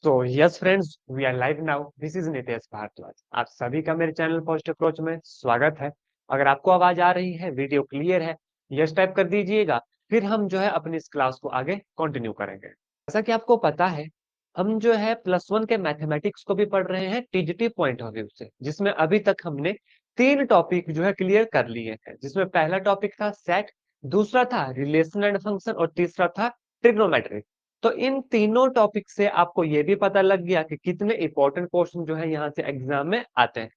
तो yes friends, we are live now. This is Nitesh Bhardwaj. आप सभी का मेरे चैनल फर्स्ट अप्रोच में स्वागत है। अगर आपको आवाज आ रही है, वीडियो क्लियर है, यस टाइप कर दीजिएगा। फिर हम जो है अपनी इस क्लास को आगे कंटिन्यू करेंगे। जैसा कि आपको पता है, हम जो है +1 के मैथमेटिक्स को भी पढ़ रहे हैं टीजीटी पॉइंट ऑफ व्यू से, जिसमें अभी तक हमने 3 टॉपिक जो है क्लियर कर लिए हैं। जिसमें पहला टॉपिक था सेट, दूसरा था रिलेशन एंड फंक्शन और तीसरा था ट्रिग्नोमेट्री। तो इन तीनों टॉपिक से आपको ये भी पता लग गया कि कितने इंपॉर्टेंट क्वेश्चन जो है यहाँ से एग्जाम में आते हैं।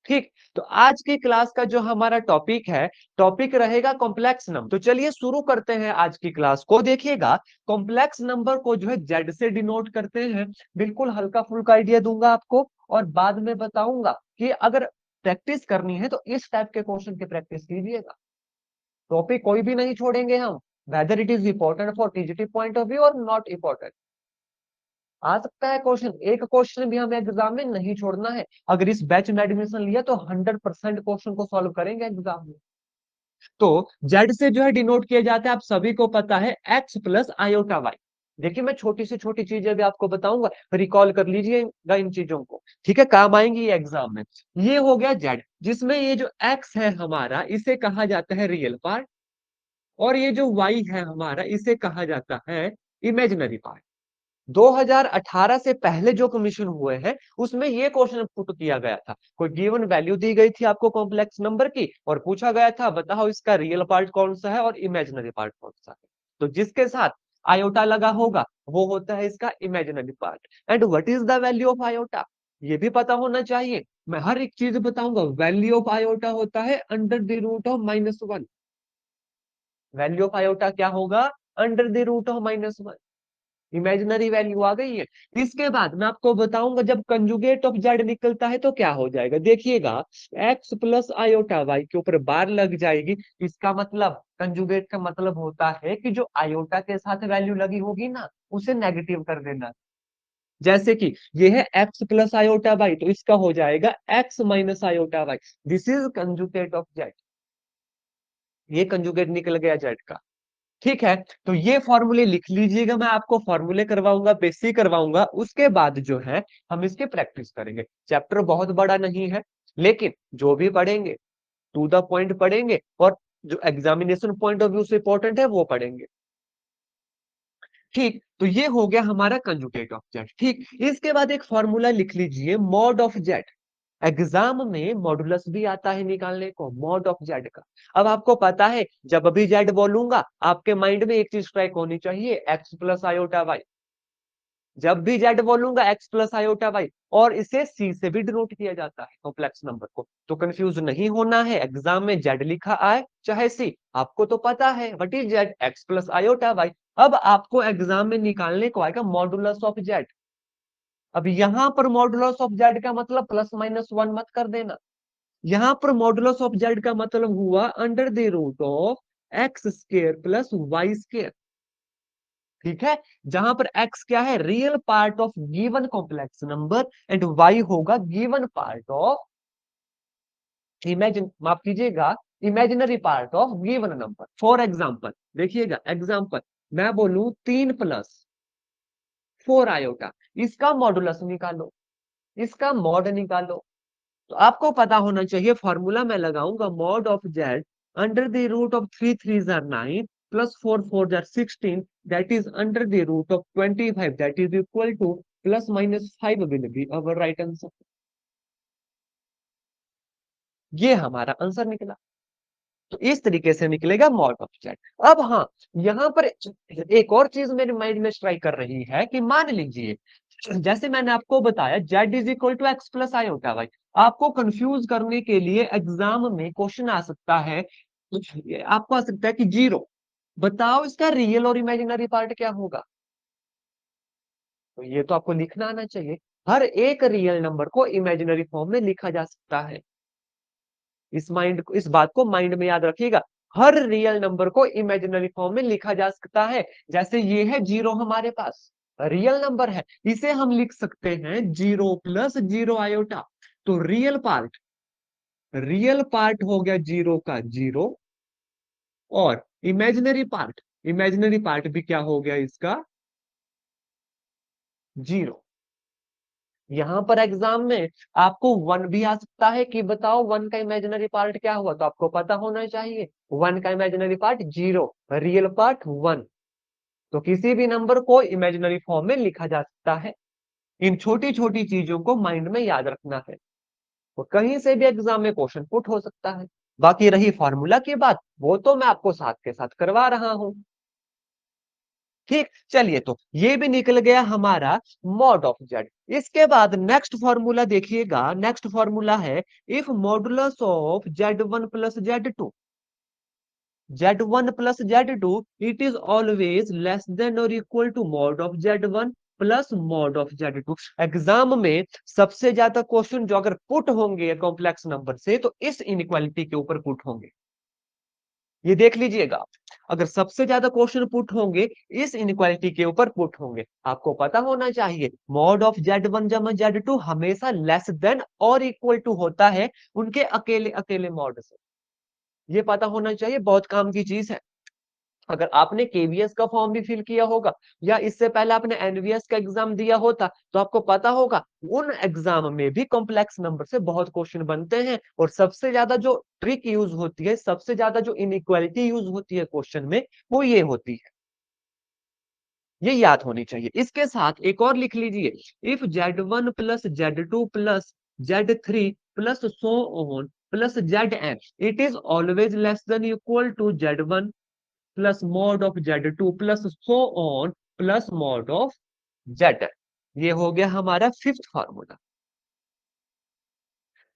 ठीक, तो आज की क्लास का जो हमारा टॉपिक है, टॉपिक रहेगा कॉम्प्लेक्स नंबर। तो चलिए शुरू करते हैं आज की क्लास को। देखिएगा, कॉम्प्लेक्स नंबर को जो है जेड से डिनोट करते हैं। बिल्कुल हल्का फुल्का आइडिया दूंगा आपको, और बाद में बताऊंगा कि अगर प्रैक्टिस करनी है तो इस टाइप के क्वेश्चन की प्रैक्टिस कीजिएगा। टॉपिक कोई भी नहीं छोड़ेंगे हम, whether it is important for TGT point of view और नॉट इंपॉर्टेंट। आ सकता है क्वेश्चन, एक क्वेश्चन भी हमें एग्जाम में नहीं छोड़ना है। अगर इस बैच में एडमिशन लिया तो 100% क्वेश्चन को सॉल्व करेंगे एग्जाम में। तो जेड से जो है डिनोट किया जाता है, आप सभी को पता है, एक्स प्लस आयोटा वाई। देखिए, मैं छोटी से छोटी चीजें भी आपको बताऊंगा, रिकॉल कर लीजिएगा इन चीजों को। ठीक है, काम आएंगी ये एग्जाम में। ये हो गया जेड, जिसमें ये जो एक्स है हमारा, इसे कहा जाता है रियल पार्ट, और ये जो वाई है हमारा, इसे कहा जाता है इमेजिनरी पार्ट। 2018 से पहले जो कमीशन हुए हैं, उसमें ये क्वेश्चन पुट किया गया था। कोई गिवन वैल्यू दी गई थी आपको कॉम्प्लेक्स नंबर की, और पूछा गया था बताओ इसका रियल पार्ट कौन सा है और इमेजिनरी पार्ट कौन सा है। तो जिसके साथ आयोटा लगा होगा वो होता है इसका imaginary part. And what is the value of iota, ये भी पता होना चाहिए। मैं हर एक चीज बताऊंगा। वैल्यू ऑफ आयोटा होता है √(-1). वैल्यू ऑफ आयोटा क्या होगा? √(-1). इमेजिनरी वैल्यू आ गई है। इसके बाद मैं आपको बताऊंगा जब कंजुगेट ऑफ जेड निकलता है तो क्या हो जाएगा। देखिएगा, एक्स प्लस आयोटा वाई के ऊपर बार लग जाएगी। इसका मतलब, कंजुगेट का मतलब होता है कि जो आयोटा के साथ वैल्यू लगी होगी ना, उसे नेगेटिव कर देना। जैसे कि ये है एक्स प्लस आयोटा वाई, तो इसका हो जाएगा x minus iota y. This is conjugate of z. ये कंजुगेट निकल गया जेड का। ठीक है, तो ये फॉर्मूले लिख लीजिएगा। मैं आपको फॉर्मूले करवाऊंगा, बेसिक करवाऊंगा, उसके बाद जो है हम इसकी प्रैक्टिस करेंगे। चैप्टर बहुत बड़ा नहीं है, लेकिन जो भी पढ़ेंगे टू द पॉइंट पढ़ेंगे, और जो एग्जामिनेशन पॉइंट ऑफ व्यू से इंपॉर्टेंट है वो पढ़ेंगे। ठीक, तो ये हो गया हमारा कंजुगेट ऑफ जेड। ठीक, इसके बाद एक फॉर्मूला लिख लीजिए, मॉड ऑफ जेड। एग्जाम में मॉडुलस भी आता है निकालने को, मॉड ऑफ जेड का। अब आपको पता है, जब भी जेड बोलूंगा आपके माइंड में एक चीज स्ट्राइक होनी चाहिए, एक्स प्लस आयोटा वाई। जब भी जेड बोलूंगा एक्स प्लस आयोटा वाई, और इसे सी से भी डिनोट किया जाता है कॉम्प्लेक्स नंबर को। तो कंफ्यूज नहीं होना है, एग्जाम में जेड लिखा आए चाहे सी, आपको तो पता है what is z, x plus iota y. अब आपको एग्जाम में निकालने को आएगा मॉडुलस ऑफ जेड। अब यहां पर मॉडुलस ऑफ जेड का मतलब +-1 मत कर देना। यहां पर मॉडुलस ऑफ जेड का मतलब हुआ √(x² + y²). ठीक है, जहां पर x क्या है, real part of given complex number, and y होगा गिवन पार्ट ऑफ इमेजिन, माफ कीजिएगा, imaginary part of given number. For example, देखिएगा एग्जाम्पल, मैं बोलूं 3 + 4 आयोटा, इसका मॉडुलस निकालो, इसका मॉड निकालो। तो आपको पता होना चाहिए, फॉर्मूला मैं लगाऊंगा, mod of z √(3 3 9 +4 4 16), that is √25, that is equal to ±5 will be our right answer. ये हमारा आंसर निकला। तो इस तरीके से निकलेगा मॉड ऑफ जेड। अब हाँ, यहाँ पर एक और चीज मेरे माइंड में स्ट्राइक कर रही है कि मान लीजिए, जैसे मैंने आपको बताया z is equal to x plus iota y. आपको कंफ्यूज करने के लिए एग्जाम में क्वेश्चन आ सकता है, आपको आ सकता है कि 0, बताओ इसका रियल और इमेजिनरी पार्ट क्या होगा। तो ये तो आपको लिखना आना चाहिए। हर एक रियल नंबर को इमेजिनरी फॉर्म में लिखा जा सकता है। इस बात को माइंड में याद रखिएगा। हर रियल नंबर को इमेजिनरी फॉर्म में लिखा जा सकता है। जैसे ये है 0 हमारे पास, रियल नंबर है, इसे हम लिख सकते हैं 0 + 0 आयोटा। तो रियल पार्ट हो गया 0 का 0, और इमेजिनरी पार्ट भी क्या हो गया इसका 0। यहाँ पर एग्जाम में आपको 1 भी आ सकता है कि बताओ 1 का इमेजिनरी पार्ट क्या हुआ, तो आपको पता होना चाहिए 1 का इमेजिनरी पार्ट 0, रियल पार्ट 1। तो किसी भी नंबर को इमेजिनरी फॉर्म में लिखा जा सकता है। इन छोटी छोटी चीजों को माइंड में याद रखना है, तो कहीं से भी एग्जाम में क्वेश्चन पुट हो सकता है। बाकी रही फॉर्मूला की बात, वो तो मैं आपको साथ के साथ करवा रहा हूं। ठीक, चलिए, तो ये भी निकल गया हमारा मॉड ऑफ जेड। इसके बाद नेक्स्ट फॉर्मूला देखिएगा, नेक्स्ट फॉर्मूला है if modulus of Z1 plus Z2, Z1 plus Z2 it is always less than और equal to mod of Z1 plus mod of Z2। Exam में सबसे ज्यादा question जो अगर पुट होंगे कॉम्प्लेक्स नंबर से, तो इस इनइक्वालिटी के ऊपर पुट होंगे। ये देख लीजिएगा, अगर सबसे ज्यादा क्वेश्चन पुट होंगे इस इनइक्वालिटी के ऊपर पुट होंगे। आपको पता होना चाहिए मॉड ऑफ Z1 जमा Z2 हमेशा लेस देन और इक्वल टू होता है उनके अकेले अकेले मॉड से। ये पता होना चाहिए, बहुत काम की चीज है। अगर आपने केवीएस का फॉर्म भी फिल किया होगा या इससे पहले आपने एनवीएस का एग्जाम दिया होता, तो आपको पता होगा उन एग्जाम में भी कॉम्प्लेक्स नंबर से बहुत क्वेश्चन बनते हैं। और सबसे ज्यादा जो ट्रिक यूज होती है, सबसे ज्यादा जो इनइक्वालिटी यूज होती है क्वेश्चन में, वो ये होती है। ये याद होनी चाहिए। इसके साथ एक और लिख लीजिए, if Z1 plus Z2 plus Z3 plus so on plus Zn it is always less than equal to Z1 plus mod of Z2 plus so on plus mod of Zn। ये हो गया हमारा फिफ्थ फार्मूला।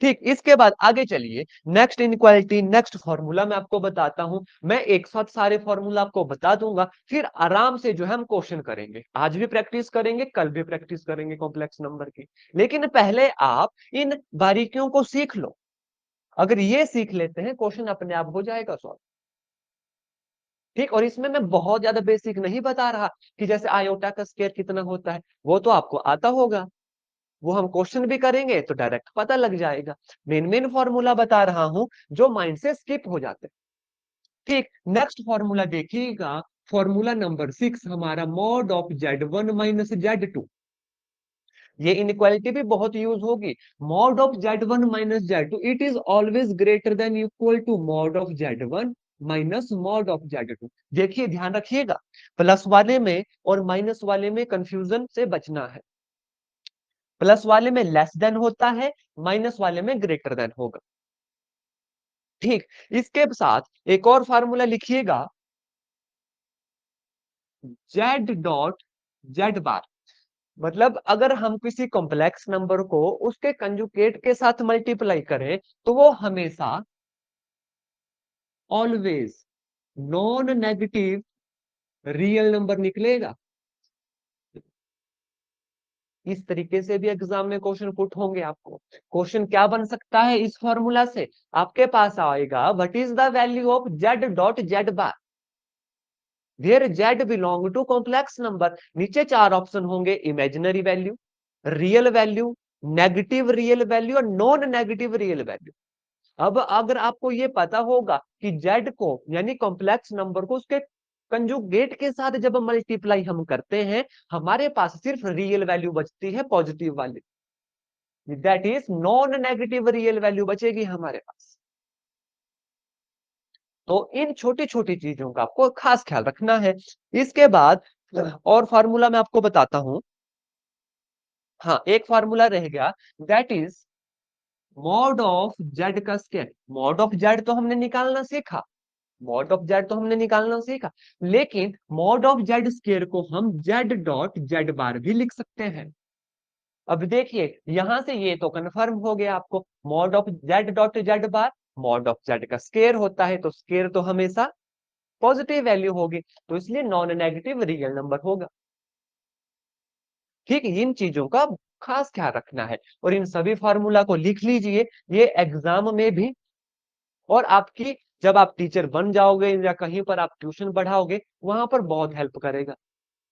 ठीक, इसके बाद आगे चलिए, next inequality, next formula मैं आपको बताता हूं। मैं एक साथ सारे फॉर्मूला आपको बता दूंगा, फिर आराम से जो है हम क्वेश्चन करेंगे। आज भी प्रैक्टिस करेंगे, कल भी प्रैक्टिस करेंगे कॉम्प्लेक्स नंबर की। लेकिन पहले आप इन बारीकियों को सीख लो। अगर ये सीख लेते हैं, क्वेश्चन अपने आप हो जाएगा सॉल्व। ठीक, और इसमें मैं बहुत ज्यादा बेसिक नहीं बता रहा कि जैसे आयोटा का स्क्वायर कितना होता है, वो तो आपको आता होगा। वो हम क्वेश्चन भी करेंगे तो डायरेक्ट पता लग जाएगा। मेन मेन फॉर्मूला बता रहा हूं जो माइंड से स्किप हो जाते हैं। ठीक, नेक्स्ट फॉर्मूला देखिएगा, फॉर्मूला नंबर 6 हमारा mod of Z1 minus Z2। ये इनइक्वालिटी भी बहुत यूज होगी। Mod of Z1 minus Z2 it is always greater than equal to mod of Z1 minus mod of Z2। देखिए, ध्यान रखिएगा, प्लस वाले में और माइनस वाले में कंफ्यूजन से बचना है। प्लस वाले में लेस देन होता है, माइनस वाले में ग्रेटर देन होगा। ठीक, इसके साथ एक और फार्मूला लिखिएगा, जेड डॉट जेड बार। मतलब अगर हम किसी कॉम्प्लेक्स नंबर को उसके कंजुगेट के साथ मल्टीप्लाई करें, तो वो हमेशा always non negative real number निकलेगा। इस तरीके से भी एग्जाम में क्वेश्चन पुट होंगे आपको। क्वेश्चन क्या बन सकता है इस फॉर्मूला से, आपके पास आएगा what is the value of z dot z bar where z belong to complex number. नीचे चार ऑप्शन होंगे, imaginary value, real value, negative real value और नॉन नेगेटिव रियल वैल्यू। अब अगर आपको ये पता होगा कि जेड को यानी कॉम्प्लेक्स नंबर को उसके कंजुगेट के साथ जब मल्टीप्लाई हम करते हैं, हमारे पास सिर्फ रियल वैल्यू बचती है, पॉजिटिव वाली, that is non negative real value बचेगी हमारे पास। तो इन छोटी छोटी चीजों का आपको खास ख्याल रखना है। इसके बाद और फार्मूला मैं आपको बताता हूं। हाँ, एक फार्मूला रह गया, that is mod of Z का स्क्वायर। मॉड ऑफ जेड तो हमने निकालना सीखा, मॉड ऑफ जेड तो हमने निकालना सीखा, लेकिन मॉड ऑफ जेड स्क्वायर को हम जेड डॉट जेड बार भी लिख सकते हैं। अब देखिए, यहां से ये तो कंफर्म हो गया आपको, mod of z dot z bar, mod of Z का स्क्वायर होता है, तो स्क्वायर तो हमेशा पॉजिटिव वैल्यू होगी, तो इसलिए नॉन नेगेटिव रियल नंबर होगा। ठीक, इन चीजों का खास ख्याल रखना है और इन सभी फार्मूला को लिख लीजिए। ये एग्जाम में भी और आपकी जब आप टीचर बन जाओगे या कहीं पर आप ट्यूशन पढ़ाओगे, वहां पर बहुत हेल्प करेगा।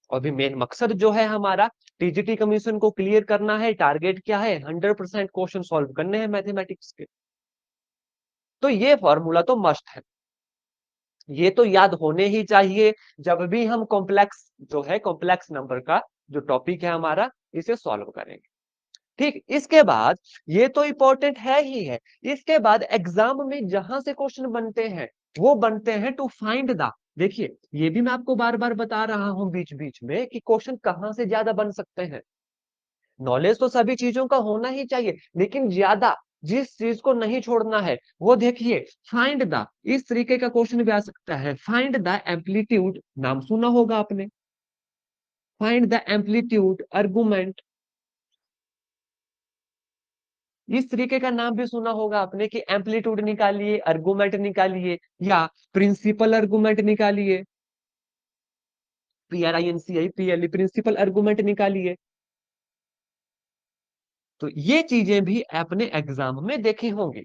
और भी मेन मकसद जो है हमारा, टीजीटी कमीशन को क्लियर करना है। टारगेट क्या है, 100% क्वेश्चन सॉल्व करने हैं मैथमेटिक्स के। तो ये फॉर्मूला तो मस्ट है, ये तो याद होने ही चाहिए जब भी हम कॉम्प्लेक्स जो है, कॉम्प्लेक्स नंबर का जो टॉपिक है हमारा, इसे सॉल्व करेंगे। ठीक, इसके बाद ये तो इंपॉर्टेंट है ही है। इसके बाद एग्जाम में जहां से क्वेश्चन बनते हैं वो बनते हैं टू फाइंड द, देखिए ये भी मैं आपको बार बार बता रहा हूं बीच बीच में कि क्वेश्चन कहां से ज्यादा बन सकते हैं। नॉलेज तो सभी चीजों का होना ही चाहिए, लेकिन ज्यादा जिस चीज को नहीं छोड़ना है वो देखिए, फाइंड द, इस तरीके का क्वेश्चन भी आ सकता है। फाइंड द एम्पलीट्यूड, नाम सुना होगा आपने, फाइंड द एम्पलीट्यूड आर्गुमेंट, इस तरीके का नाम भी सुना होगा आपने कि एम्पलीट्यूड निकालिए, आर्गुमेंट निकालिए, या प्रिंसिपल आर्गुमेंट निकालिए, PRINCIPLE, प्रिंसिपल आर्गुमेंट निकालिए। तो ये चीजें भी आपने एग्जाम में देखी होंगी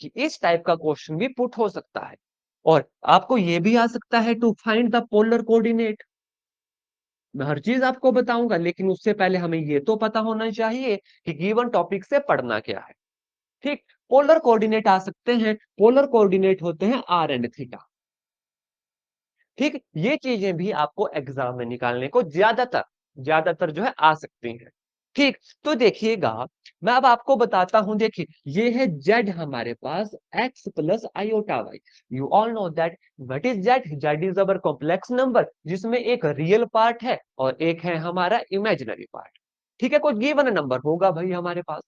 कि इस टाइप का क्वेश्चन भी पुट हो सकता है। और आपको ये भी आ सकता है to find the polar coordinate. मैं हर चीज आपको बताऊंगा, लेकिन उससे पहले हमें ये तो पता होना चाहिए कि गिवन टॉपिक से पढ़ना क्या है। ठीक, पोलर कोऑर्डिनेट आ सकते हैं, पोलर कोऑर्डिनेट होते हैं आर एंड थीटा। ठीक, ये चीजें भी आपको एग्जाम में निकालने को ज्यादातर ज्यादातर जो है आ सकती हैं। ठीक, तो देखिएगा, मैं अब आपको बताता हूं, देखिए ये है जेड हमारे पास, X plus iota Y. You all know that what is Z, Z is our complex number जिसमें एक रियल पार्ट है और एक है हमारा इमेजिनरी पार्ट। ठीक है, कोई गिवन नंबर होगा भाई हमारे पास।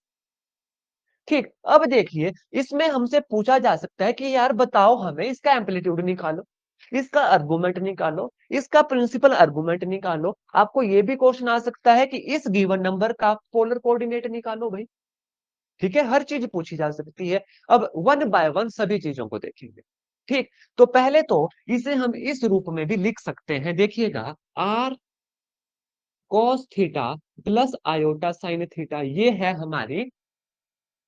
ठीक, अब देखिए इसमें हमसे पूछा जा सकता है कि यार बताओ हमें इसका एम्पलीट्यूड निकालो, इसका आर्गुमेंट निकालो, इसका प्रिंसिपल आर्गुमेंट निकालो। आपको ये भी क्वेश्चन आ सकता है कि इस गिवन नंबर का पोलर कोऑर्डिनेट निकालो भाई। ठीक है, हर चीज पूछी जा सकती है। अब वन बाय वन सभी चीजों को देखेंगे। ठीक, तो पहले तो इसे हम इस रूप में भी लिख सकते हैं, देखिएगा, r cos theta plus iota sine theta, ये है हमारी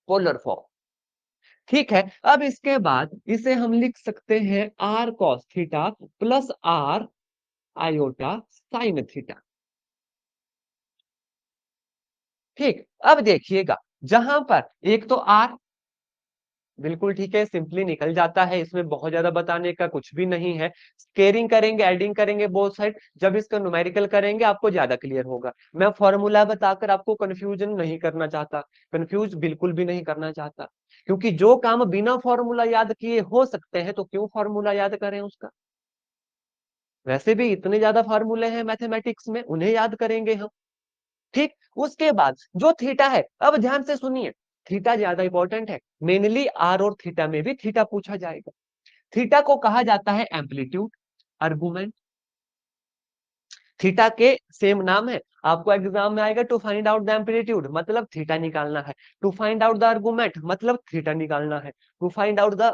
पोलर फॉर्म। ठीक है, अब इसके बाद इसे हम लिख सकते हैं r cos theta plus r iota sine theta. ठीक, अब देखिएगा, जहां पर एक तो आर, बिल्कुल ठीक है, सिंपली निकल जाता है, इसमें बहुत ज्यादा बताने का कुछ भी नहीं है। स्केयरिंग करेंगे, एडिंग करेंगे बोथ साइड, जब इसका न्यूमेरिकल करेंगे आपको ज्यादा क्लियर होगा। मैं फॉर्मूला बताकर आपको कंफ्यूजन नहीं करना चाहता, कंफ्यूज बिल्कुल भी नहीं करना चाहता, क्योंकि जो काम बिना फॉर्मूला याद किए हो सकते हैं तो क्यों फॉर्मूला याद करें उसका। वैसे भी इतने ज्यादा फार्मूले हैं मैथमेटिक्स में, उन्हें याद करेंगे हम। ठीक, उसके बाद जो थीटा है, अब ध्यान से सुनिए, थीटा ज्यादा इंपॉर्टेंट है, मेनली आर और थीटा में भी थीटा पूछा जाएगा। थीटा को कहा जाता है एम्पलीट्यूड आर्गुमेंट। थीटा के सेम नाम है, आपको एग्जाम में आएगा to find out the amplitude मतलब थीटा निकालना है, to find out the argument मतलब थीटा निकालना है, to find out the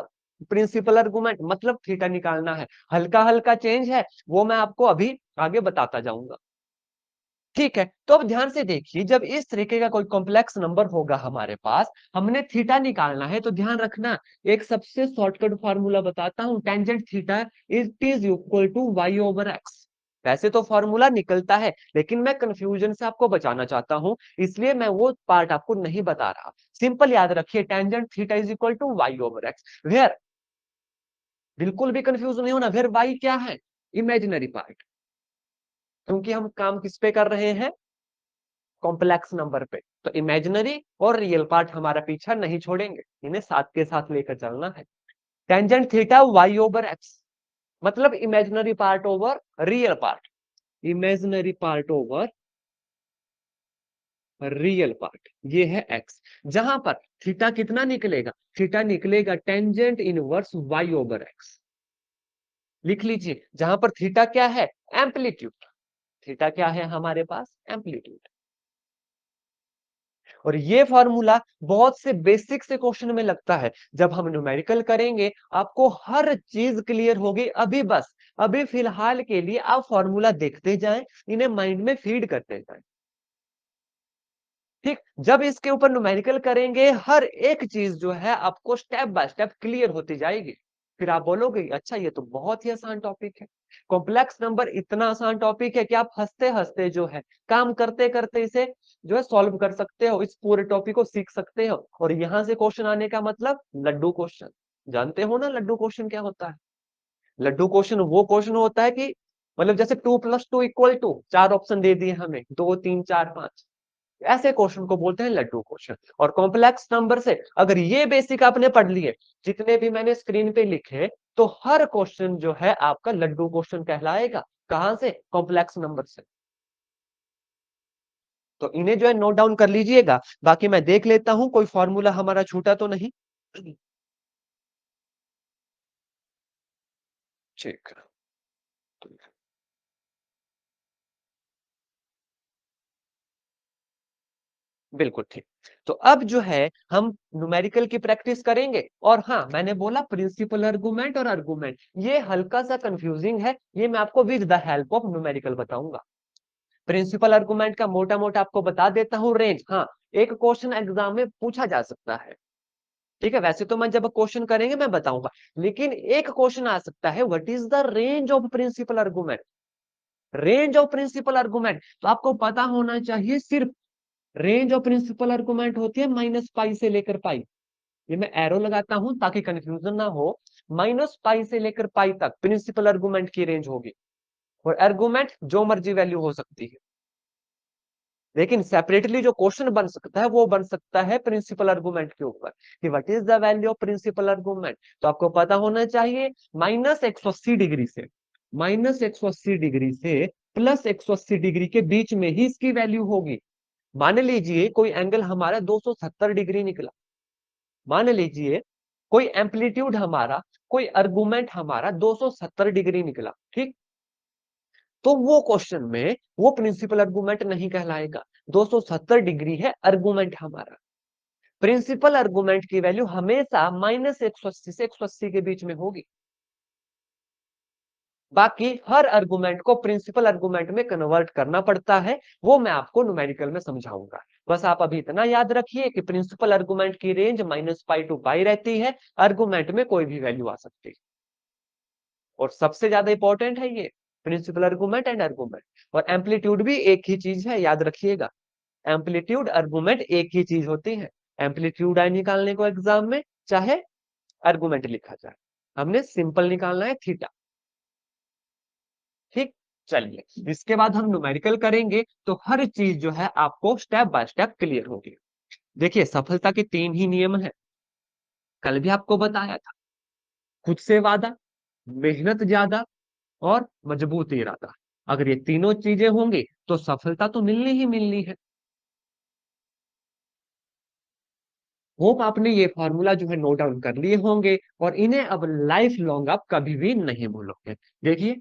principal argument मतलब थीटा निकालना है। हल्का हल्का चेंज है, वो मैं आपको अभी आगे बताता जाऊंगा। ठीक है, तो अब ध्यान से देखिए, जब इस तरीके का कोई कॉम्प्लेक्स नंबर होगा हमारे पास, हमने थीटा निकालना है, तो ध्यान रखना, एक सबसे शॉर्टकट फार्मूला बताता हूं, tangent theta it is equal to y over x. वैसे तो फॉर्मूला निकलता है, लेकिन मैं कंफ्यूजन से आपको बचाना चाहता हूं, इसलिए मैं वो पार्ट आपको नहीं बता रहा। सिंपल याद रखिए, tangent theta is equal to y over x, where, बिल्कुल भी कंफ्यूज नहीं होना, वेयर वाई क्या है, इमेजिनरी पार्ट, क्योंकि हम काम किस पे कर रहे हैं, कॉम्प्लेक्स नंबर पे, तो इमेजिनरी और रियल पार्ट हमारा पीछा नहीं छोड़ेंगे, इन्हें साथ के साथ लेकर चलना है। Tangent theta Y over X मतलब imaginary part over real part, imaginary part over real part, ये है एक्स। जहां पर थीटा कितना निकलेगा, थीटा निकलेगा tangent inverse y over x. लिख लीजिए, जहां पर थीटा क्या है, एम्पलीट्यूड, थीटा क्या है हमारे पास, एम्पलीट्यूड। और ये फॉर्मूला बहुत से बेसिक से क्वेश्चन में लगता है, जब हम न्यूमेरिकल करेंगे आपको हर चीज क्लियर होगी। अभी बस, अभी फिलहाल के लिए आप फॉर्मूला देखते जाएं, इन्हें माइंड में फीड करते जाएं। ठीक, जब इसके ऊपर न्यूमेरिकल करेंगे हर एक चीज जो है आपको स्टेप बाय स्टेप क्लियर होती जाएगी। फिर आप बोलोगे अच्छा ये तो बहुत ही आसान टॉपिक है। कॉम्प्लेक्स नंबर इतना आसान टॉपिक है कि आप हंसते हंसते जो है, काम करते करते इसे जो है सॉल्व कर सकते हो, इस पूरे टॉपिक को सीख सकते हो। और यहां से क्वेश्चन आने का मतलब लड्डू क्वेश्चन, जानते हो ना लड्डू क्वेश्चन क्या होता है। लड्डू क्वेश्चन वो क्वेश्चन होता है कि मतलब जैसे 2 + 2 = 4 ऑप्शन दे दिए हमें, 2 3 4 5, ऐसे क्वेश्चन को बोलते हैं लड्डू क्वेश्चन। और कॉम्प्लेक्स नंबर से अगर ये बेसिक आपने पढ़ लिए, जितने भी मैंने स्क्रीन पे लिखे, तो हर क्वेश्चन जो है आपका लड्डू क्वेश्चन कहलाएगा। कहां से? कॉम्प्लेक्स नंबर से। तो इन्हें जो है नोट डाउन कर लीजिएगा। बाकी मैं देख लेता हूं कोई फॉर्मूला हमारा छूटा तो नहीं। ठीक है। बिल्कुल ठीक। तो अब जो है हम न्यूमेरिकल की प्रैक्टिस करेंगे। और हाँ, मैंने बोला प्रिंसिपल आर्गुमेंट और आर्गुमेंट, ये हल्का सा कंफ्यूजिंग है, ये मैं आपको with the help of numerical बताऊंगा। प्रिंसिपल आर्गुमेंट का मोटा मोटा आपको बता देता हूँ रेंज। हाँ, एक क्वेश्चन एग्जाम में पूछा जा सकता है, ठीक है। वैसे तो मैं जब क्वेश्चन करेंगे मैं बताऊंगा, लेकिन एक क्वेश्चन आ सकता है, what is the range of principal argument. Range of principal argument तो आपको पता होना चाहिए सिर्फ, रेंज ऑफ प्रिंसिपल आर्गुमेंट होती है माइनस पाई से लेकर पाई। ये मैं एरो लगाता हूं ताकि कंफ्यूजन ना हो। माइनस पाई से लेकर पाई तक प्रिंसिपल आर्गुमेंट की रेंज होगी। और आर्गुमेंट जो मर्जी वैल्यू हो सकती है, लेकिन सेपरेटली जो क्वेश्चन बन सकता है वो बन सकता है प्रिंसिपल आर्गुमेंट के ऊपर, कि what is the value of principal argument. तो आपको पता होना चाहिए -180 डिग्री से, -180 डिग्री से +180 डिग्री के बीच में ही इसकी वैल्यू होगी। मान लीजिए कोई एंगल हमारा 270 डिग्री निकला, मान लीजिए कोई एम्पलीट्यूड हमारा, कोई अर्गुमेंट हमारा 270 डिग्री निकला, ठीक। तो वो क्वेश्चन में वो प्रिंसिपल अर्गुमेंट नहीं कहलाएगा। 270 डिग्री है अर्गुमेंट हमारा। प्रिंसिपल अर्गुमेंट की वैल्यू हमेशा -180 से 180 के बीच में होगी। बाकी हर अर्गुमेंट को प्रिंसिपल अर्गुमेंट में कन्वर्ट करना पड़ता है, वो मैं आपको न्यूमेरिकल में समझाऊंगा। बस आप अभी इतना याद रखिए कि प्रिंसिपल अर्गुमेंट की रेंज -पाई टू पाई रहती है, अर्गुमेंट में कोई भी वैल्यू आ सकती है। और सबसे ज्यादा इंपॉर्टेंट है ये प्रिंसिपल आर्गुमेंट एंड आर्गुमेंट। और एम्पलीट्यूड भी एक ही चीज है, याद रखिएगा। एम्पलीट्यूड आर्गुमेंट एक ही चीज होती है। एम्पलीट्यूड आई निकालने को एग्जाम में, चाहे आर्गुमेंट लिखा जाए, हमने सिंपल निकालना है थीटा, ठीक। चलिए, इसके बाद हम न्यूमेरिकल करेंगे तो हर चीज जो है आपको स्टेप बाय स्टेप क्लियर होगी। देखिए, सफलता के 3 ही नियम है, कल भी आपको बताया था। खुद से वादा, मेहनत ज्यादा, और मजबूत इरादा। अगर ये तीनों चीजें होंगी तो सफलता तो मिलनी ही मिलनी है। होप आपने ये फॉर्मूला जो है नोट डाउन कर लिए होंगे, और इन्हें अब लाइफ लॉन्ग आप कभी भी नहीं भूलोगे। देखिए,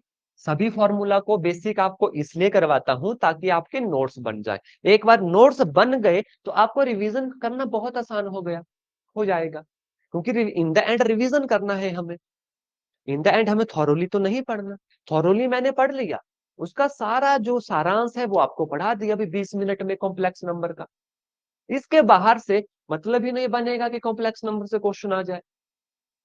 सभी फॉर्मूला को बेसिक आपको इसलिए करवाता हूं ताकि आपके नोट्स बन जाए। एक बार नोट्स बन गए तो आपको रिवीजन करना बहुत आसान हो जाएगा, क्योंकि इन द एंड रिवीजन करना है हमें। इन द एंड हमें थॉरोली तो नहीं पढ़ना। थॉरोली मैंने पढ़ लिया, उसका सारा जो सारांश है वो आपको पढ़ा दिया अभी 20 मिनट में कॉम्प्लेक्स नंबर का। इसके बाहर से मतलब ही नहीं बनेगा कि कॉम्प्लेक्स नंबर से क्वेश्चन आ जाए।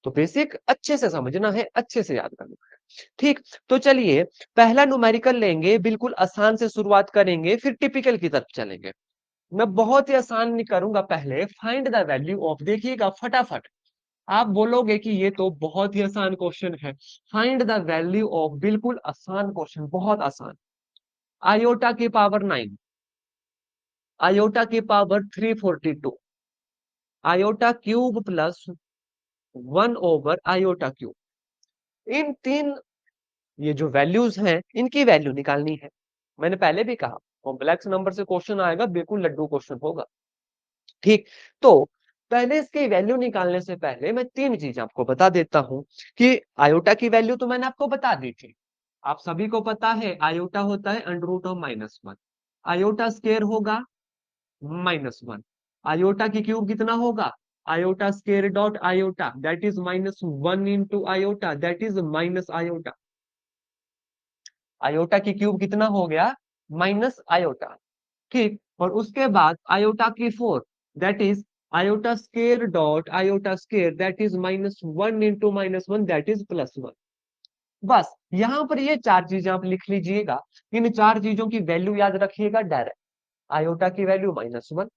तो बेसिक अच्छे से समझना है, अच्छे से याद करना है, ठीक। तो चलिए, पहला न्यूमेरिकल लेंगे, बिल्कुल आसान से शुरुआत करेंगे, फिर टिपिकल की तरफ चलेंगे। मैं बहुत ही आसान नहीं करूंगा, पहले फाइंड द वैल्यू ऑफ, देखिएगा फटाफट आप बोलोगे कि ये तो बहुत ही आसान क्वेश्चन है। फाइंड द वैल्यू ऑफ, बिल्कुल आसान क्वेश्चन, बहुत आसान। आयोटा की पावर 9, आयोटा की पावर 342, आयोटा क्यूब प्लस 1/आयोटा क्यूब। इन तीन, ये जो वैल्यूज हैं इनकी वैल्यू निकालनी है। मैंने पहले भी कहा, कॉम्प्लेक्स नंबर से क्वेश्चन आएगा, बिल्कुल लड्डू क्वेश्चन होगा, ठीक। तो पहले इसकी वैल्यू निकालने से पहले मैं तीन चीज आपको बता देता हूं, कि आयोटा की वैल्यू तो मैंने आपको बता दी थी। आप सभी को पता है आयोटा होता है √(-1). आयोटा स्केयर होगा -1। आयोटा की क्यूब कितना होगा? Iota square dot iota, that is -1 into iota, that is minus iota. Iota की क्यूब कितना हो गया? माइनस आयोटा, ठीक। और उसके बाद आयोटा की 4, that is iota square dot iota square, that is -1 into -1, that is +1। बस यहां पर ये चार चीजें आप लिख लीजिएगा। इन चार चीजों की वैल्यू याद रखिएगा डायरेक्ट। आयोटा की वैल्यू -1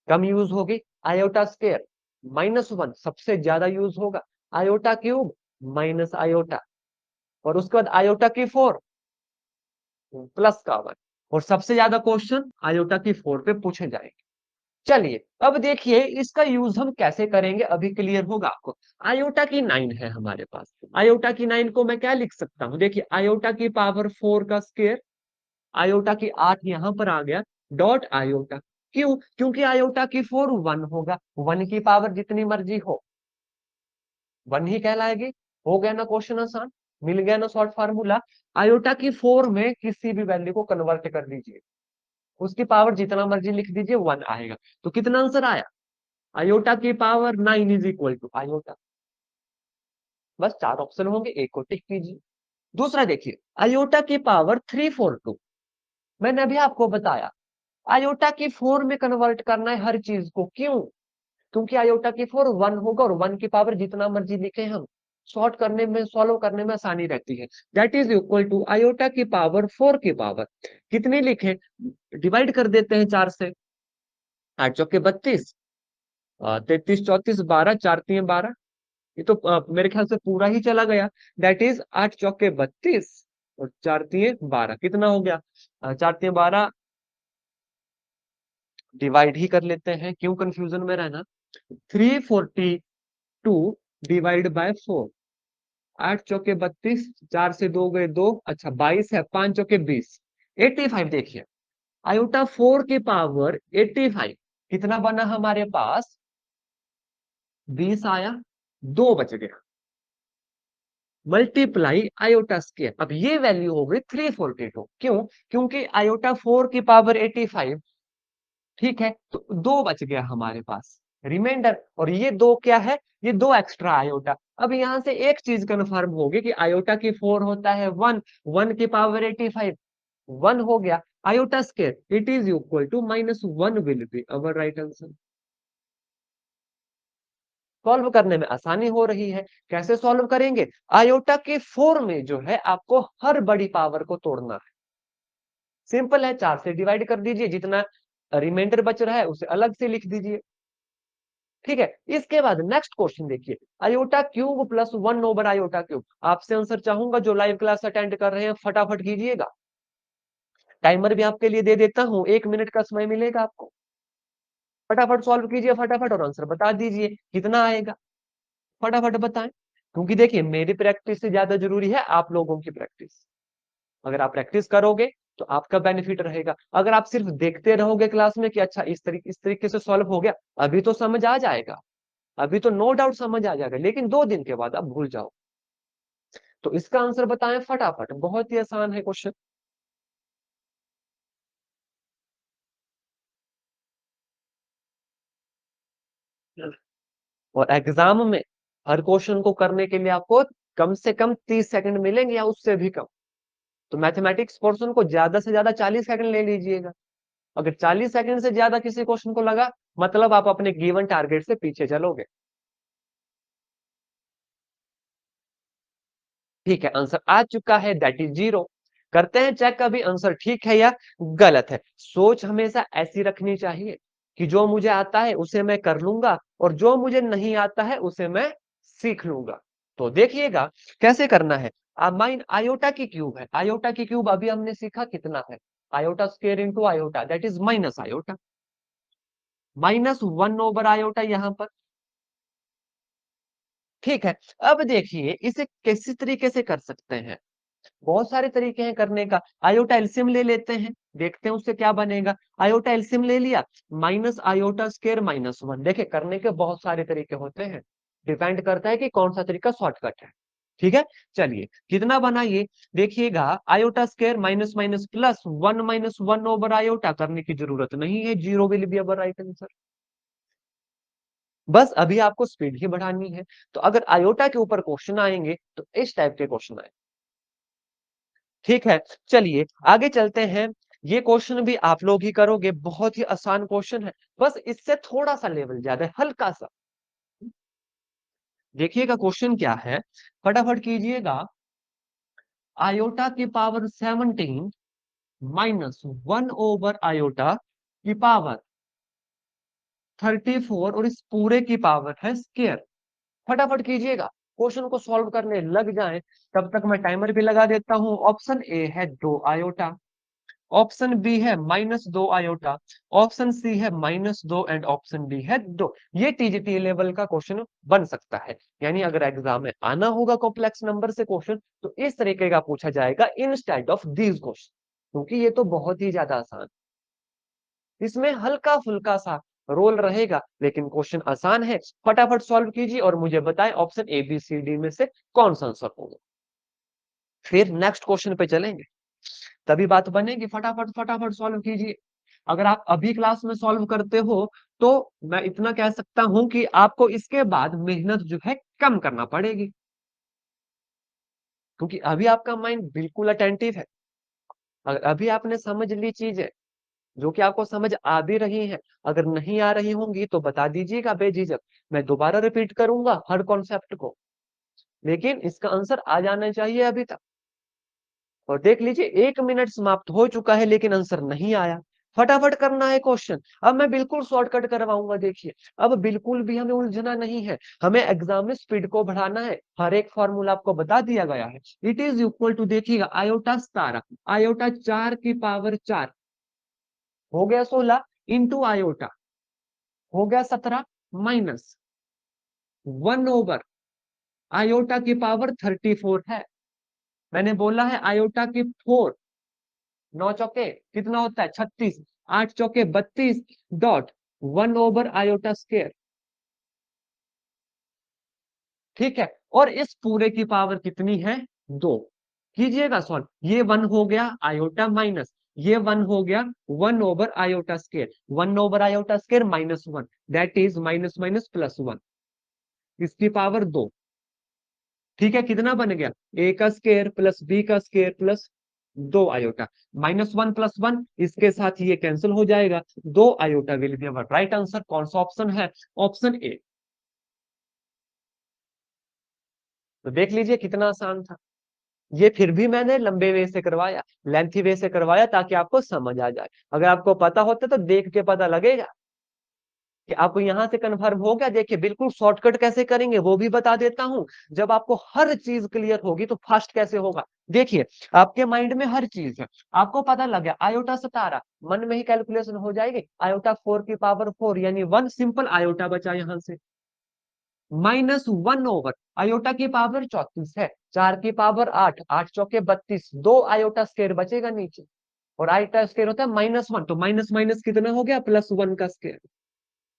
कम यूज होगी, आयोटा स्केयर -1 सबसे ज्यादा यूज होगा, आयोटा क्यूब माइनस आयोटा, और उसके बाद आयोटा की 4 प्लस का 1। और सबसे ज्यादा क्वेश्चन आयोटा की 4 पे पूछे जाएंगे। चलिए अब देखिए इसका यूज हम कैसे करेंगे, अभी क्लियर होगा आपको। आयोटा की 9 है हमारे पास। आयोटा की 9 को मैं क्या लिख सकता हूँ, देखिए आयोटा की पावर 4 का स्क्वायर, आयोटा की 8 यहां पर आ गया, डॉट आयोटा। क्यों? क्योंकि आयोटा की 4 1 होगा, 1 की पावर जितनी मर्जी हो 1 ही कहलाएगी। हो गया ना क्वेश्चन आसान, मिल गया ना शॉर्ट फार्मूला। आयोटा की 4 में किसी भी वैल्यू को कन्वर्ट कर दीजिए, उसकी पावर जितना मर्जी लिख दीजिए 1 आएगा। तो कितना आंसर आया? आयोटा की power 9 is equal to iota. बस 4 ऑप्शन होंगे, एक को टिक कीजिए। दूसरा देखिए, आयोटा की पावर 342, मैंने अभी आपको बताया आयोटा की 4 में कन्वर्ट करना है हर चीज को। क्यों? क्योंकि आयोटा की 4 1 होगा और 1 की पावर जितना मर्जी लिखे हम, सॉर्ट करने में सॉल्व करने में आसानी रहती है। That is equal to iota की पावर 4 की पावर कितनी लिखे, डिवाइड कर देते हैं 4 से। 8 चौके 32, 33 34 12, 4 3 12, ये तो मेरे ख्याल से पूरा ही चला गया। दैट इज 8 चौके 32 और 4 3 12, कितना हो गया? 4 3 12, डिवाइड ही कर लेते हैं, क्यों कंफ्यूजन में रहना। 342 डिवाइड बाय 4, 8 चौके 32, 4 से 2 गए 2, अच्छा 22 है, 5 चौके 20, 85। देखिए आयोटा 4 की पावर 85 कितना बना हमारे पास, 20 आया, 2 बच गया, मल्टीप्लाई आयोटा स्क्वायर। अब ये वैल्यू हो गई 342। क्यों? क्योंकि आयोटा 4 की पावर 85, ठीक है, तो 2 बच गया हमारे पास रिमाइंडर, और ये 2 क्या है, ये 2 एक्स्ट्रा आयोटा। अब यहां से एक चीज कंफर्म होगी कि आयोटा की 4 होता है 1, 1 की पावर 85, 1 हो गया। Iota square it is equal to -1 will be our right answer. Solve करने में आसानी हो रही है। कैसे सॉल्व करेंगे? आयोटा के 4 में जो है आपको हर बड़ी पावर को तोड़ना है। सिंपल है, 4 से डिवाइड कर दीजिए, जितना रिमाइंडर बच रहा है उसे अलग से लिख दीजिए। ठीक है, इसके बाद नेक्स्ट क्वेश्चन देखिए, iota cube plus 1 over iota cube. आपसे आंसर चाहूंगा, जो लाइव क्लास अटेंड कर रहे हैं फटाफट कीजिएगा। टाइमर भी आपके लिए दे देता हूं, 1 मिनट का समय मिलेगा आपको। फटाफट सॉल्व कीजिए, फटाफट, और आंसर बता दीजिए कितना आएगा। फटाफट बताएं, क्योंकि देखिए मेरी प्रैक्टिस से ज्यादा जरूरी है आप लोगों की प्रैक्टिस। अगर आप प्रैक्टिस करोगे तो आपका बेनिफिट रहेगा। अगर आप सिर्फ देखते रहोगे क्लास में कि अच्छा इस तरीके से सॉल्व हो गया, अभी तो समझ आ जाएगा, अभी तो नो डाउट समझ आ जाएगा, लेकिन 2 दिन के बाद आप भूल जाओ। तो इसका आंसर बताएं फटाफट, बहुत ही आसान है क्वेश्चन। और एग्जाम में हर क्वेश्चन को करने के लिए आपको कम से कम 30 सेकंड मिलेंगे या उससे भी कम। तो मैथमेटिक्स पोर्शन को ज्यादा से ज्यादा 40 सेकंड ले लीजिएगा। अगर 40 सेकंड से ज्यादा किसी क्वेश्चन को लगा, मतलब आप अपने गिवन टारगेट से पीछे चलोगे। ठीक है, आंसर आ चुका है, दैट इज 0। करते हैं चेक, अभी आंसर ठीक है या गलत है। सोच हमेशा ऐसी रखनी चाहिए कि जो मुझे आता है उसे मैं कर लूंगा, और जो मुझे नहीं आता है उसे मैं सीख लूंगा। तो देखिएगा कैसे करना है। माइन आयोटा की क्यूब है, आयोटा की क्यूब अभी हमने सीखा कितना है, iota square into iota, that is minus iota, -1 over iota यहां पर। ठीक है, अब देखिए इसे किसी तरीके से कर सकते हैं, बहुत सारे तरीके हैं करने का। आयोटा एलसीएम ले लेते हैं, देखते हैं उससे क्या बनेगा। आयोटा एलसीएम ले लिया, माइनस आयोटा स्क्वायर -1। देखिए करने के बहुत सारे तरीके होते हैं, डिपेंड करता है कि कौन सा तरीका शॉर्टकट है। ठीक है, चलिए कितना बना ये देखिएगा, iota square minus minus plus 1 -1 over iota, करने की जरूरत नहीं है, 0 will be our right answer. बस अभी आपको स्पीड ही बढ़ानी है। तो अगर आयोटा के ऊपर क्वेश्चन आएंगे तो इस टाइप के क्वेश्चन आए। ठीक है, चलिए आगे चलते हैं। ये क्वेश्चन भी आप लोग ही करोगे, बहुत ही आसान क्वेश्चन है, बस इससे थोड़ा सा लेवल ज्यादा है, हल्का सा। देखिएगा क्वेश्चन क्या है, फटाफट कीजिएगा। आयोटा की पावर 17 -1 ओवर आयोटा की पावर 34, और इस पूरे की पावर है स्क्वायर। फटाफट कीजिएगा, क्वेश्चन को सॉल्व करने लग जाएं। तब तक मैं टाइमर भी लगा देता हूं। ऑप्शन ए है 2 आयोटा, ऑप्शन बी है -2 आयोटा, ऑप्शन सी है -2 एंड ऑप्शन डी है 2। ये टीजीटी लेवल का क्वेश्चन बन सकता है। यानी अगर एग्जाम में आना होगा कॉम्प्लेक्स नंबर से क्वेश्चन, तो इस तरीके का पूछा जाएगा इंस्टेड ऑफ दीज क्वेश्चन, क्योंकि ये तो बहुत ही ज्यादा आसान, इसमें हल्का फुल्का सा रोल रहेगा, लेकिन क्वेश्चन आसान है। फटाफट सॉल्व कीजिए और मुझे बताएं option A B C D में से कौन सा आंसर होगा। फिर नेक्स्ट क्वेश्चन पे चलेंगे, तभी बात बनेगी। फटाफट फटाफट सॉल्व कीजिए। अगर आप अभी क्लास में सॉल्व करते हो तो मैं इतना कह सकता हूं कि आपको इसके बाद मेहनत जो है कम करना पड़ेगी, क्योंकि अभी आपका माइंड बिल्कुल अटेंटिव है। अगर अभी आपने समझ ली चीजें जो कि आपको समझ आ भी रही हैं, अगर नहीं आ रही होंगी तो बता दीजिएगा बेझिझक, मैं दोबारा रिपीट करूंगा हर कॉन्सेप्ट को, लेकिन इसका आंसर आ जाना चाहिए अभी तक। और देख लीजिए 1 मिनट समाप्त हो चुका है लेकिन आंसर नहीं आया। फटाफट करना है क्वेश्चन। अब मैं बिल्कुल शॉर्टकट करवाऊंगा, देखिए अब बिल्कुल भी हमें उलझना नहीं है, हमें एग्जाम में स्पीड को बढ़ाना है। हर एक फॉर्मूला आपको बता दिया गया है। इट इज इक्वल टू, देखिएगा आयोटा 17, आयोटा 4 की पावर 4 हो गया 16, इंटू आयोटा हो गया 17, माइनस 1/, आयोटा की पावर 34 है। मैंने बोला है आयोटा की 4, 9 चौके कितना होता है 36, 8 चौके 32, डॉट 1/आयोटा स्क्वायर। ठीक है, और इस पूरे की पावर कितनी है 2। कीजिएगा सॉल्व, ये 1 हो गया आयोटा माइनस, ये 1 हो गया 1/आयोटा स्क्वायर, 1/आयोटा square -1, that is minus minus +1, इसकी पावर 2। ठीक है, कितना बन गया, ए का स्क्वायर प्लस बी का स्क्वायर प्लस 2 आयोटा, -1 +1 इसके साथ ये कैंसिल हो जाएगा, 2 iota will be our right answer. कौन सा ऑप्शन है, ऑप्शन ए। तो देख लीजिए कितना आसान था। ये फिर भी मैंने लंबे वे से करवाया, लेंथी वे से करवाया, ताकि आपको समझ आ जाए। अगर आपको पता होता तो देख के पता लगेगा कि आपको यहां से कन्फर्म हो गया। देखिए बिल्कुल शॉर्टकट कैसे करेंगे वो भी बता देता हूं। जब आपको हर चीज क्लियर होगी तो फास्ट कैसे होगा, देखिए आपके माइंड में हर चीज है, आपको पता लग गया आयोटा 17, मन में ही कैलकुलेशन हो जाएगी, आयोटा 4 की पावर 4 यानी 1, सिंपल आयोटा बचा यहां से, -1/, आयोटा की पावर 34 है, 4 की पावर 8, 8 चौके 32, 2 आयोटा स्क्वायर बचेगा नीचे, और आयोटा स्क्वायर होता है -1, तो माइनस माइनस कितना हो गया +1 का स्क्वायर,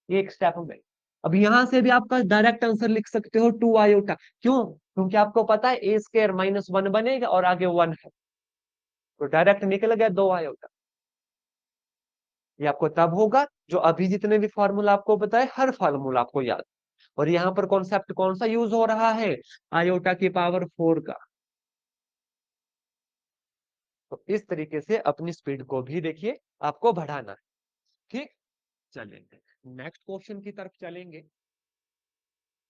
एक स्टेप में। अब यहां से भी आपका डायरेक्ट आंसर लिख सकते हो 2 आयोटा, क्यों, क्योंकि आपको पता है ए स्क्वायर -1 बनेगा और आगे 1 है, तो डायरेक्ट निकल गया 2 आयोटा। ये आपको तब होगा जो अभी जितने भी फॉर्मूला आपको बताए हर फॉर्मूला आपको याद। और यहाँ पर कॉन्सेप्ट कौन सा यूज हो रहा है, आयोटा की पावर 4 का। तो इस तरीके से अपनी स्पीड को भी देखिए आपको बढ़ाना है। ठीक, चलेंगे नेक्स्ट क्वेश्चन की तरफ चलेंगे।